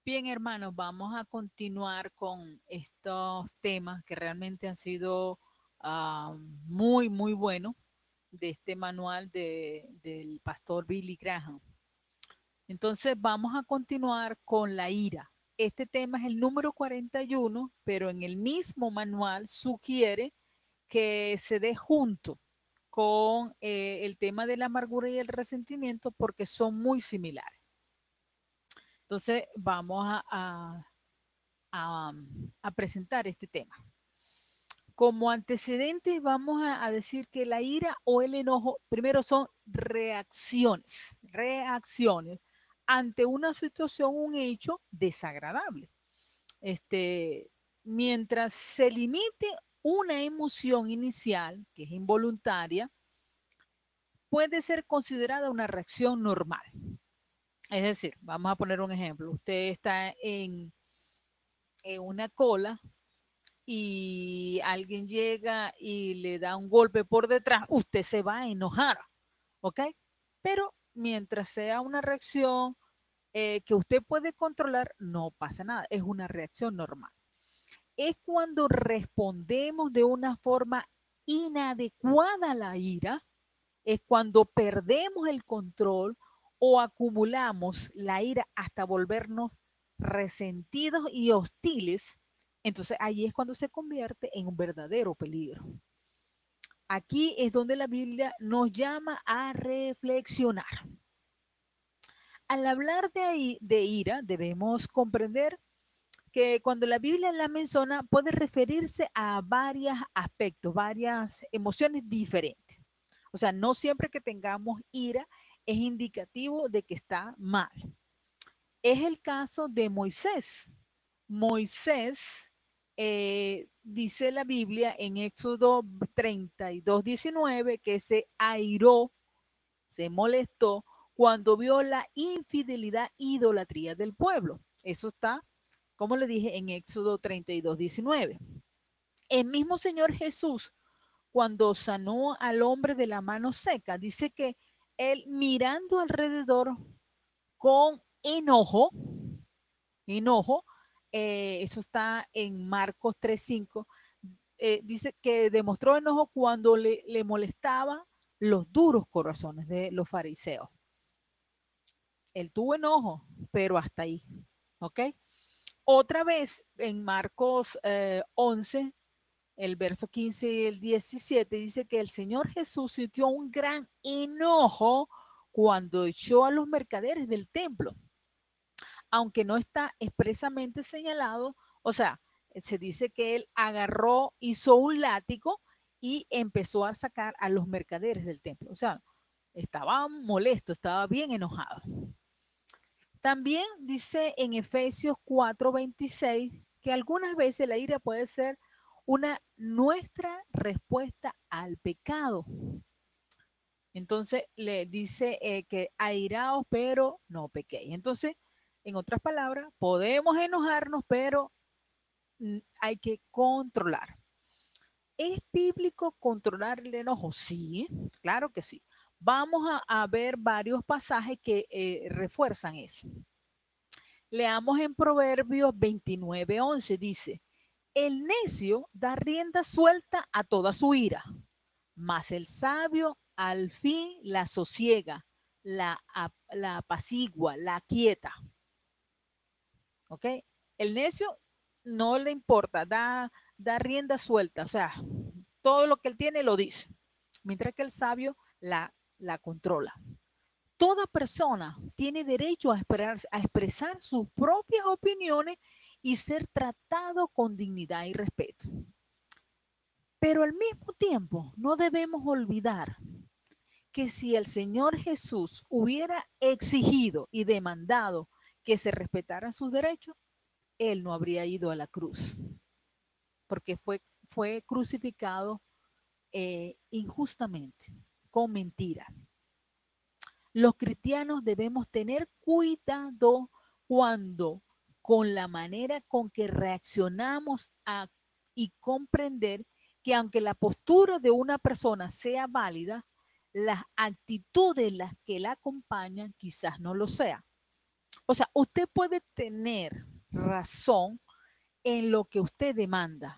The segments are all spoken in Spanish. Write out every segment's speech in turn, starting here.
Bien, hermanos, vamos a continuar con estos temas que realmente han sido ah, muy buenos de este manual del pastor Billy Graham. Entonces, vamos a continuar con la ira. Este tema es el número 41, pero en el mismo manual sugiere que se dé junto con el tema de la amargura y el resentimiento porque son muy similares. Entonces, vamos a presentar este tema. Como antecedentes vamos a decir que la ira o el enojo primero son reacciones ante una situación, un hecho desagradable. Este, mientras se limite una emoción inicial, que es involuntaria, puede ser considerada una reacción normal. Es decir, vamos a poner un ejemplo. Usted está en una cola y alguien llega y le da un golpe por detrás, usted se va a enojar, ¿ok? Pero mientras sea una reacción que usted puede controlar, no pasa nada, es una reacción normal. Es cuando respondemos de una forma inadecuada a la ira, es cuando perdemos el control o acumulamos la ira hasta volvernos resentidos y hostiles. Entonces ahí es cuando se convierte en un verdadero peligro. Aquí es donde la Biblia nos llama a reflexionar. Al hablar de ira, debemos comprender que cuando la Biblia la menciona puede referirse a varios aspectos, varias emociones diferentes. O sea, no siempre que tengamos ira es indicativo de que está mal. Es el caso de Moisés. Moisés, dice la Biblia en Éxodo 32:19, que se airó, se molestó cuando vio la infidelidad, idolatría del pueblo. Eso está, como le dije, en Éxodo 32:19. El mismo Señor Jesús, cuando sanó al hombre de la mano seca, dice que él mirando alrededor con enojo, eso está en Marcos 3:5, dice que demostró enojo cuando le molestaba los duros corazones de los fariseos. Él tuvo enojo, pero hasta ahí, ¿ok? Otra vez en Marcos 11, el verso 15 y el 17, dice que el Señor Jesús sintió un gran enojo cuando echó a los mercaderes del templo, aunque no está expresamente señalado. O sea, se dice que él agarró, hizo un látigo y empezó a sacar a los mercaderes del templo. O sea, estaba molesto, estaba bien enojado. También dice en Efesios 4:26 que algunas veces la ira puede ser una nuestra respuesta al pecado. Entonces le dice que airaos, pero no pequéis. Entonces, en otras palabras, podemos enojarnos, pero hay que controlar. ¿Es bíblico controlar el enojo? Sí, claro que sí. Vamos a ver varios pasajes que refuerzan eso. Leamos en Proverbios 29:11, dice, el necio da rienda suelta a toda su ira, mas el sabio al fin la sosiega, la apacigua, la quieta. ¿Ok? El necio no le importa, da rienda suelta, o sea, todo lo que él tiene lo dice, mientras que el sabio la controla. Toda persona tiene derecho a expresar sus propias opiniones y ser tratado con dignidad y respeto. Pero al mismo tiempo, no debemos olvidar que si el Señor Jesús hubiera exigido y demandado que se respetaran sus derechos, Él no habría ido a la cruz, porque fue crucificado injustamente, con mentira. Los cristianos debemos tener cuidado cuando con la manera con que reaccionamos y comprender que aunque la postura de una persona sea válida, las actitudes las que la acompañan quizás no lo sea. O sea, usted puede tener razón en lo que usted demanda,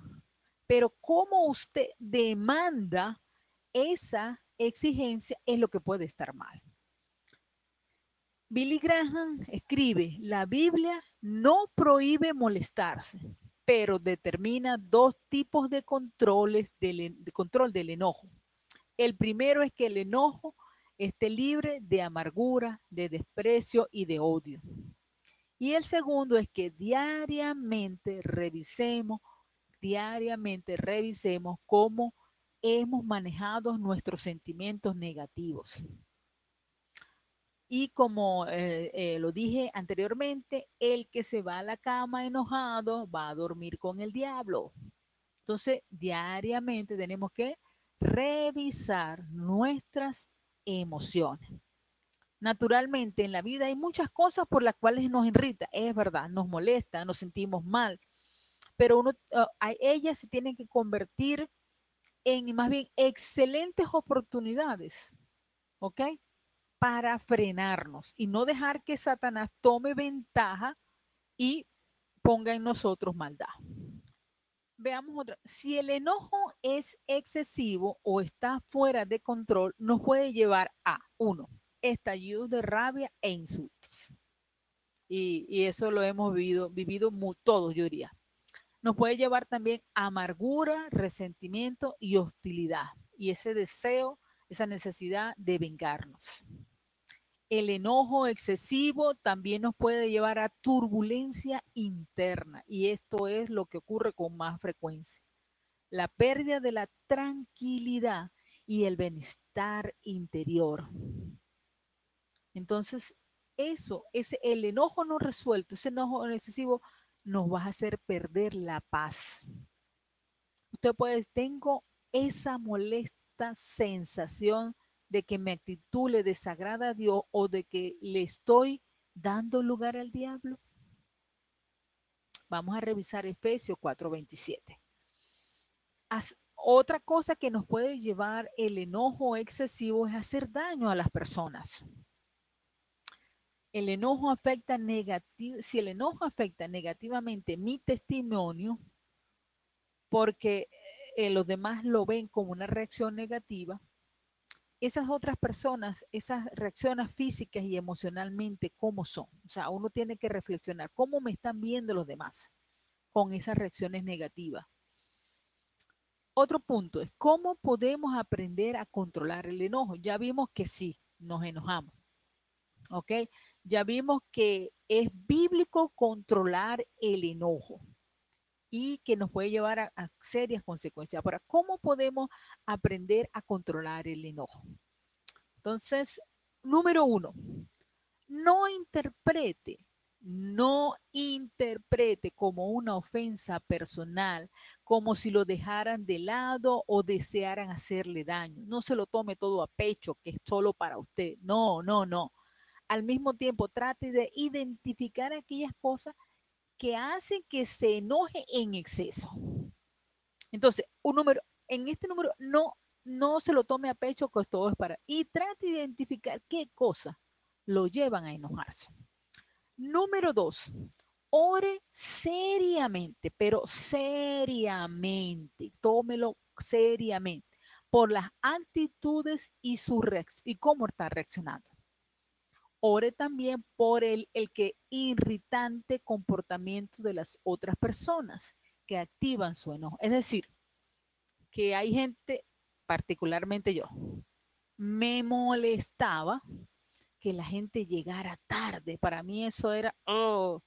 pero cómo usted demanda esa exigencia es lo que puede estar mal. Billy Graham escribe, la Biblia no prohíbe molestarse, pero determina dos tipos de de control del enojo. El primero es que el enojo esté libre de amargura, de desprecio y de odio. Y el segundo es que diariamente revisemos cómo hemos manejado nuestros sentimientos negativos. Y como lo dije anteriormente, el que se va a la cama enojado va a dormir con el diablo. Entonces, diariamente tenemos que revisar nuestras emociones. Naturalmente, en la vida hay muchas cosas por las cuales nos irrita, es verdad, nos molesta, nos sentimos mal, pero ellas se tienen que convertir en más bien excelentes oportunidades, ¿ok? Para frenarnos y no dejar que Satanás tome ventaja y ponga en nosotros maldad. Veamos otra. Si el enojo es excesivo o está fuera de control, nos puede llevar a, uno, estallidos de rabia e insultos. Y eso lo hemos vivido todos, yo diría. Nos puede llevar también a amargura, resentimiento y hostilidad. Y ese deseo, esa necesidad de vengarnos. El enojo excesivo también nos puede llevar a turbulencia interna y esto es lo que ocurre con más frecuencia. La pérdida de la tranquilidad y el bienestar interior. Entonces, el enojo no resuelto, ese enojo excesivo nos va a hacer perder la paz. Usted puede, tengo esa molesta sensación de que mi actitud le desagrada a Dios o de que le estoy dando lugar al diablo. Vamos a revisar Efesios 4:27. Otra cosa que nos puede llevar el enojo excesivo es hacer daño a las personas. El enojo afecta si el enojo afecta negativamente mi testimonio, porque los demás lo ven como una reacción negativa, esas otras personas, esas reacciones físicas y emocionalmente, ¿cómo son? O sea, uno tiene que reflexionar, ¿cómo me están viendo los demás con esas reacciones negativas? Otro punto es, ¿cómo podemos aprender a controlar el enojo? Ya vimos que sí, nos enojamos, ¿ok? Ya vimos que es bíblico controlar el enojo y que nos puede llevar a serias consecuencias. Ahora, ¿cómo podemos aprender a controlar el enojo? Entonces, número uno, no interprete, no interprete como una ofensa personal, como si lo dejaran de lado o desearan hacerle daño. No se lo tome todo a pecho, que es solo para usted. No, no, no. Al mismo tiempo, trate de identificar aquellas cosas que hacen que se enoje en exceso. Entonces, en este número no se lo tome a pecho, que todo es para. Y trate de identificar qué cosas lo llevan a enojarse. Número dos, ore seriamente, pero seriamente, tómelo seriamente por las actitudes y cómo está reaccionando. Ore también por el que irritante comportamiento de las otras personas que activan su enojo. Es decir, que hay gente, particularmente yo, me molestaba que la gente llegara tarde. Para mí eso era, oh,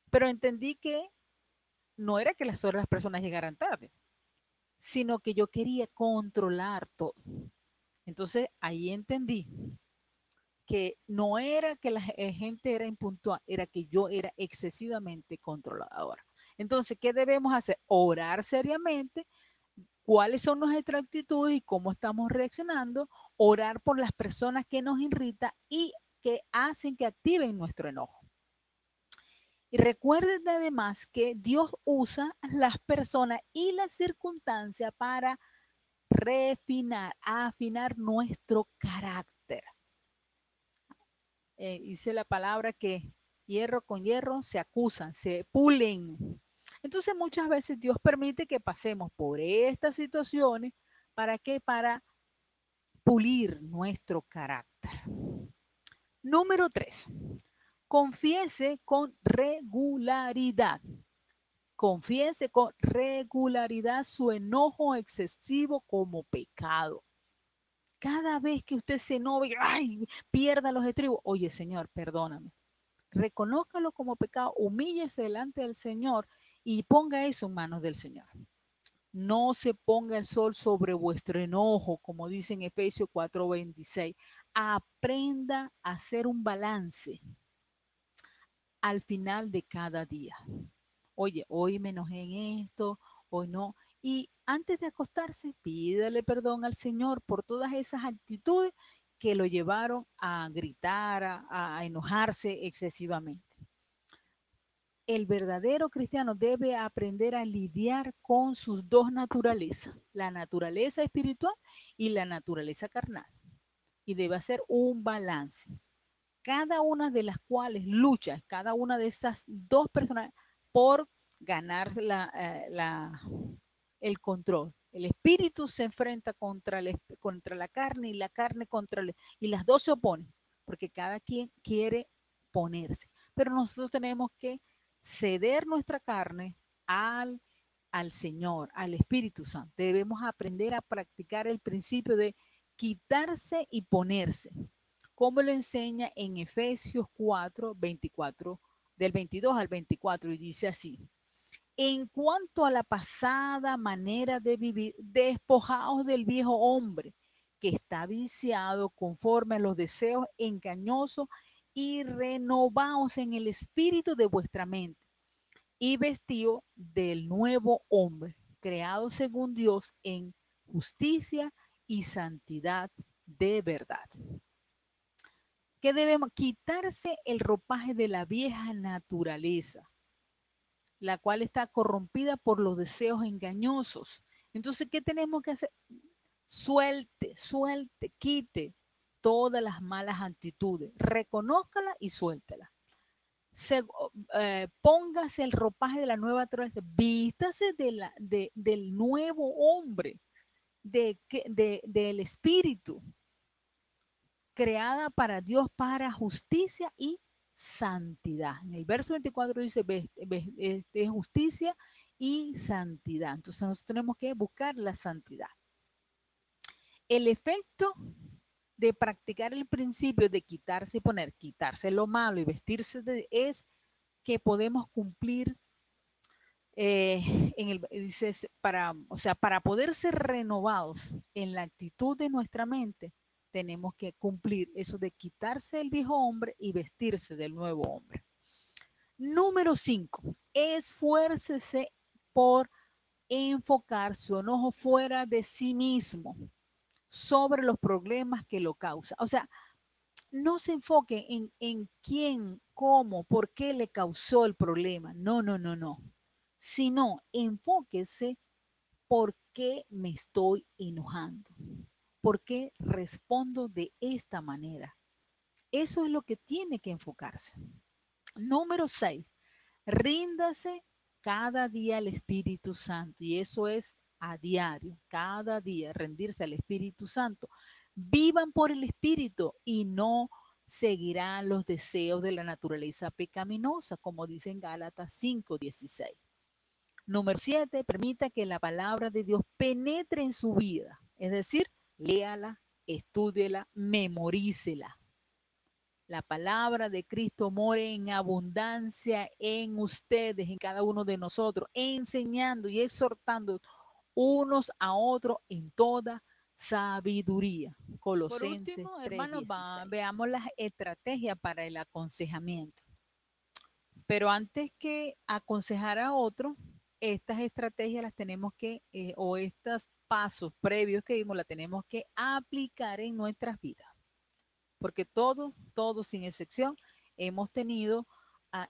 pero entendí que no era que las otras personas llegaran tarde, sino que yo quería controlar todo. Entonces ahí entendí que no era que la gente era impuntual, era que yo era excesivamente controladora. Entonces, ¿qué debemos hacer? Orar seriamente, cuáles son nuestras actitudes y cómo estamos reaccionando, orar por las personas que nos irritan y que hacen que activen nuestro enojo. Y recuerden además que Dios usa las personas y las circunstancias para afinar nuestro carácter. Dice la palabra que Hierro con hierro se acusan, se pulen. Entonces muchas veces Dios permite que pasemos por estas situaciones. ¿Para qué? Para pulir nuestro carácter. Número 3. Confiese con regularidad. Confiese con regularidad su enojo excesivo como pecado. Cada vez que usted se enoje, ¡ay!, pierda los estribos. Oye, Señor, perdóname. Reconózcalo como pecado, humíllese delante del Señor y ponga eso en manos del Señor. No se ponga el sol sobre vuestro enojo, como dice en Efesios 4:26. Aprenda a hacer un balance al final de cada día. Oye, hoy me enojé en esto, hoy no. Y antes de acostarse, pídale perdón al Señor por todas esas actitudes que lo llevaron a gritar, a enojarse excesivamente. El verdadero cristiano debe aprender a lidiar con sus dos naturalezas, la naturaleza espiritual y la naturaleza carnal. Y debe hacer un balance. Cada una de las cuales lucha, cada una de esas dos personas por ganar el control. El espíritu se enfrenta contra la carne y la carne y las dos se oponen, porque cada quien quiere ponerse. Pero nosotros tenemos que ceder nuestra carne al, al Señor, al Espíritu Santo. Debemos aprender a practicar el principio de quitarse y ponerse, como lo enseña en Efesios 4:24, del 22 al 24, y dice así: en cuanto a la pasada manera de vivir, despojaos del viejo hombre que está viciado conforme a los deseos engañosos y renovaos en el espíritu de vuestra mente y vestido del nuevo hombre, creado según Dios en justicia y santidad de verdad. Que debemos quitarse el ropaje de la vieja naturaleza, la cual está corrompida por los deseos engañosos. Entonces, ¿qué tenemos que hacer? Suelte, quite todas las malas actitudes, reconózcala y suéltela. Se, póngase el ropaje de la nueva naturaleza, vístase del nuevo hombre, del espíritu, creada para Dios para justicia y santidad. En el verso 24 dice de justicia y santidad. Entonces nosotros tenemos que buscar la santidad. El efecto de practicar el principio de quitarse y poner, quitarse lo malo y vestirse es que podemos cumplir dices, o sea, para poder ser renovados en la actitud de nuestra mente, tenemos que cumplir eso de quitarse el viejo hombre y vestirse del nuevo hombre. Número 5, esfuércese por enfocar su enojo fuera de sí mismo, sobre los problemas que lo causa. O sea, no se enfoque en quién, cómo, por qué le causó el problema. No, no, no, no. Sino enfóquese por qué me estoy enojando. ¿Por qué respondo de esta manera? Eso es lo que tiene que enfocarse. Número 6, ríndase cada día al Espíritu Santo. Y eso es a diario, cada día, rendirse al Espíritu Santo. Vivan por el Espíritu y no seguirán los deseos de la naturaleza pecaminosa, como dice en Gálatas 5:16. Número 7, permita que la palabra de Dios penetre en su vida. Es decir, léala, estúdiela, memorícela. La palabra de Cristo more en abundancia en ustedes, en cada uno de nosotros, enseñando y exhortando unos a otros en toda sabiduría. Por último, hermanos, veamos las estrategias para el aconsejamiento. Pero antes que aconsejar a otro, estas estrategias las tenemos que, o estos pasos previos que vimos, las tenemos que aplicar en nuestras vidas. Porque todos sin excepción, hemos tenido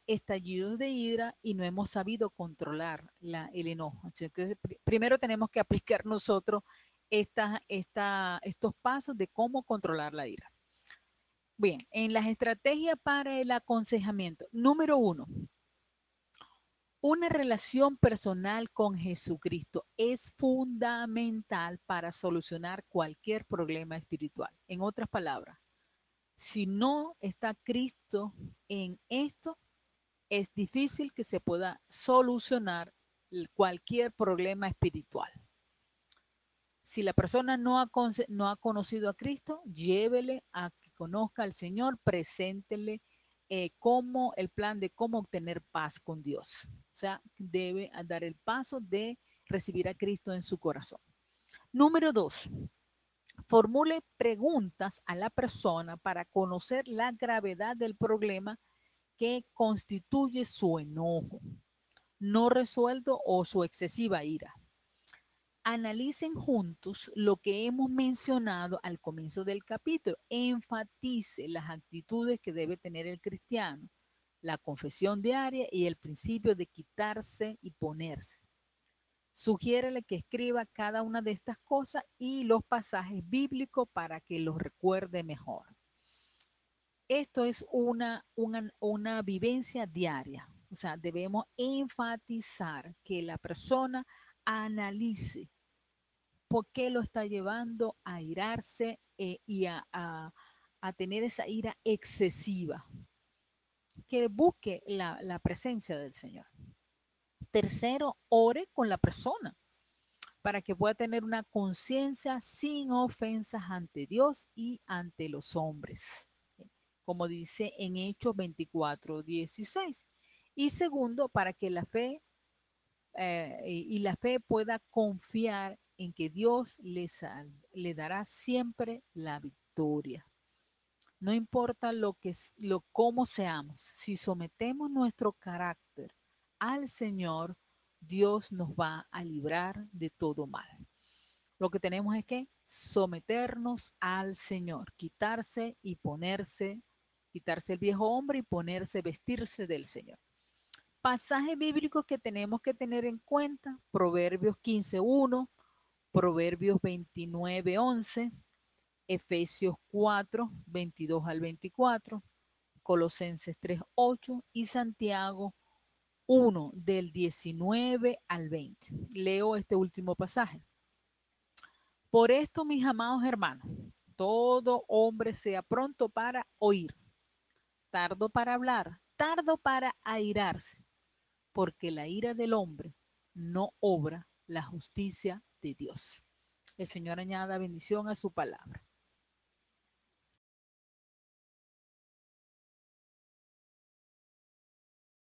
estallidos de ira y no hemos sabido controlar el enojo. Así que primero tenemos que aplicar nosotros estos pasos de cómo controlar la ira. Bien, en las estrategias para el aconsejamiento, número uno, una relación personal con Jesucristo es fundamental para solucionar cualquier problema espiritual. En otras palabras, si no está Cristo en esto, es difícil que se pueda solucionar cualquier problema espiritual. Si la persona no ha conocido a Cristo, llévele a que conozca al Señor, preséntele cómo el plan de cómo obtener paz con Dios. O sea, debe dar el paso de recibir a Cristo en su corazón. Número dos, formule preguntas a la persona para conocer la gravedad del problema que constituye su enojo no resuelto o su excesiva ira. Analicen juntos lo que hemos mencionado al comienzo del capítulo. Enfatice las actitudes que debe tener el cristiano, la confesión diaria y el principio de quitarse y ponerse. Sugiérele que escriba cada una de estas cosas y los pasajes bíblicos para que los recuerde mejor. Esto es una vivencia diaria. O sea, debemos enfatizar que la persona analice por qué lo está llevando a irarse a tener esa ira excesiva. Que busque la presencia del Señor. Tercero, ore con la persona para que pueda tener una conciencia sin ofensas ante Dios y ante los hombres, como dice en Hechos 24:16. Y segundo, para que la fe y la fe pueda confiar en que Dios le dará siempre la victoria. No importa cómo seamos, si sometemos nuestro carácter al Señor, Dios nos va a librar de todo mal. Lo que tenemos es que someternos al Señor, quitarse el viejo hombre y ponerse, vestirse del Señor. Pasajes bíblicos que tenemos que tener en cuenta: Proverbios 15:1, Proverbios 29:11, Efesios 4:22 al 24, Colosenses 3:8 y Santiago 1 del 19 al 20. Leo este último pasaje. Por esto, mis amados hermanos, todo hombre sea pronto para oír, tardo para hablar, tardo para airarse, porque la ira del hombre no obra la justicia de Dios. El Señor añada bendición a su palabra.